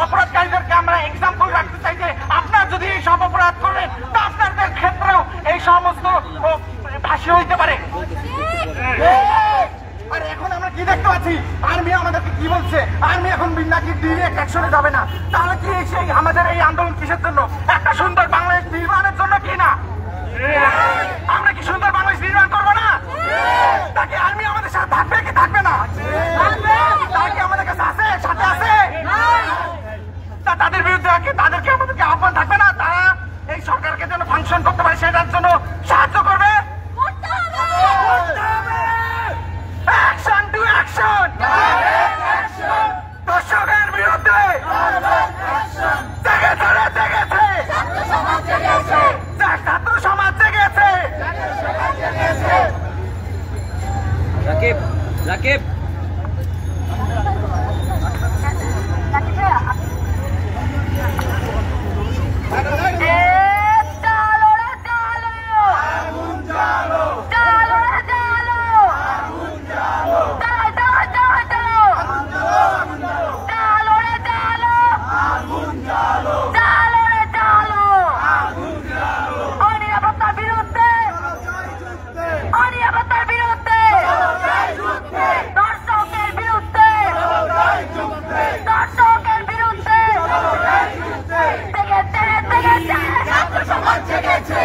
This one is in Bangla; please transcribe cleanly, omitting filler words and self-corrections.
অপরাধকারীদেরকে আমরা এক্সাম্পল রাখতে চাই যে আপনার যদি এই সব অপরাধ করেন তা আপনাদের ক্ষেত্রেও এই সমস্ত ফাঁসি হইতে পারে। আর এখন আমরা কি দেখতে পাচ্ছি, আর্মি আমাদেরকে কি বলছে, আর্মি এখন নাকি ডিরেক্ট অ্যাকশনে যাবে না। তাহলে কি সেই আমাদের এই আন্দোলন কিসের জন্য? একটা সুন্দর বাংলাদেশ নির্মাণের জন্য কি না? আমরা কি সুন্দর বাংলাদেশ নির্মাণ করবো না? তাকে আর্মি আমাদের সাথে থাকবে কি থাকবে না? তারা কি আমাদের কাছে আছে, সাথে আছে? তাদের বিরুদ্ধে তাদেরকে আমাদেরকে আহ্বান থাকবে না? তারা এই সরকারকে যেন ফাংশন করতে পারে সেটার জন্য সাহায্য করবে। অ্যাকশন টু অ্যাকশন, দর্শকের বিরুদ্ধে জেগেছে, ছাত্র সমাজ জেগেছে। রাকিব রাকিব ছাত্র সমাজ জেগেছে।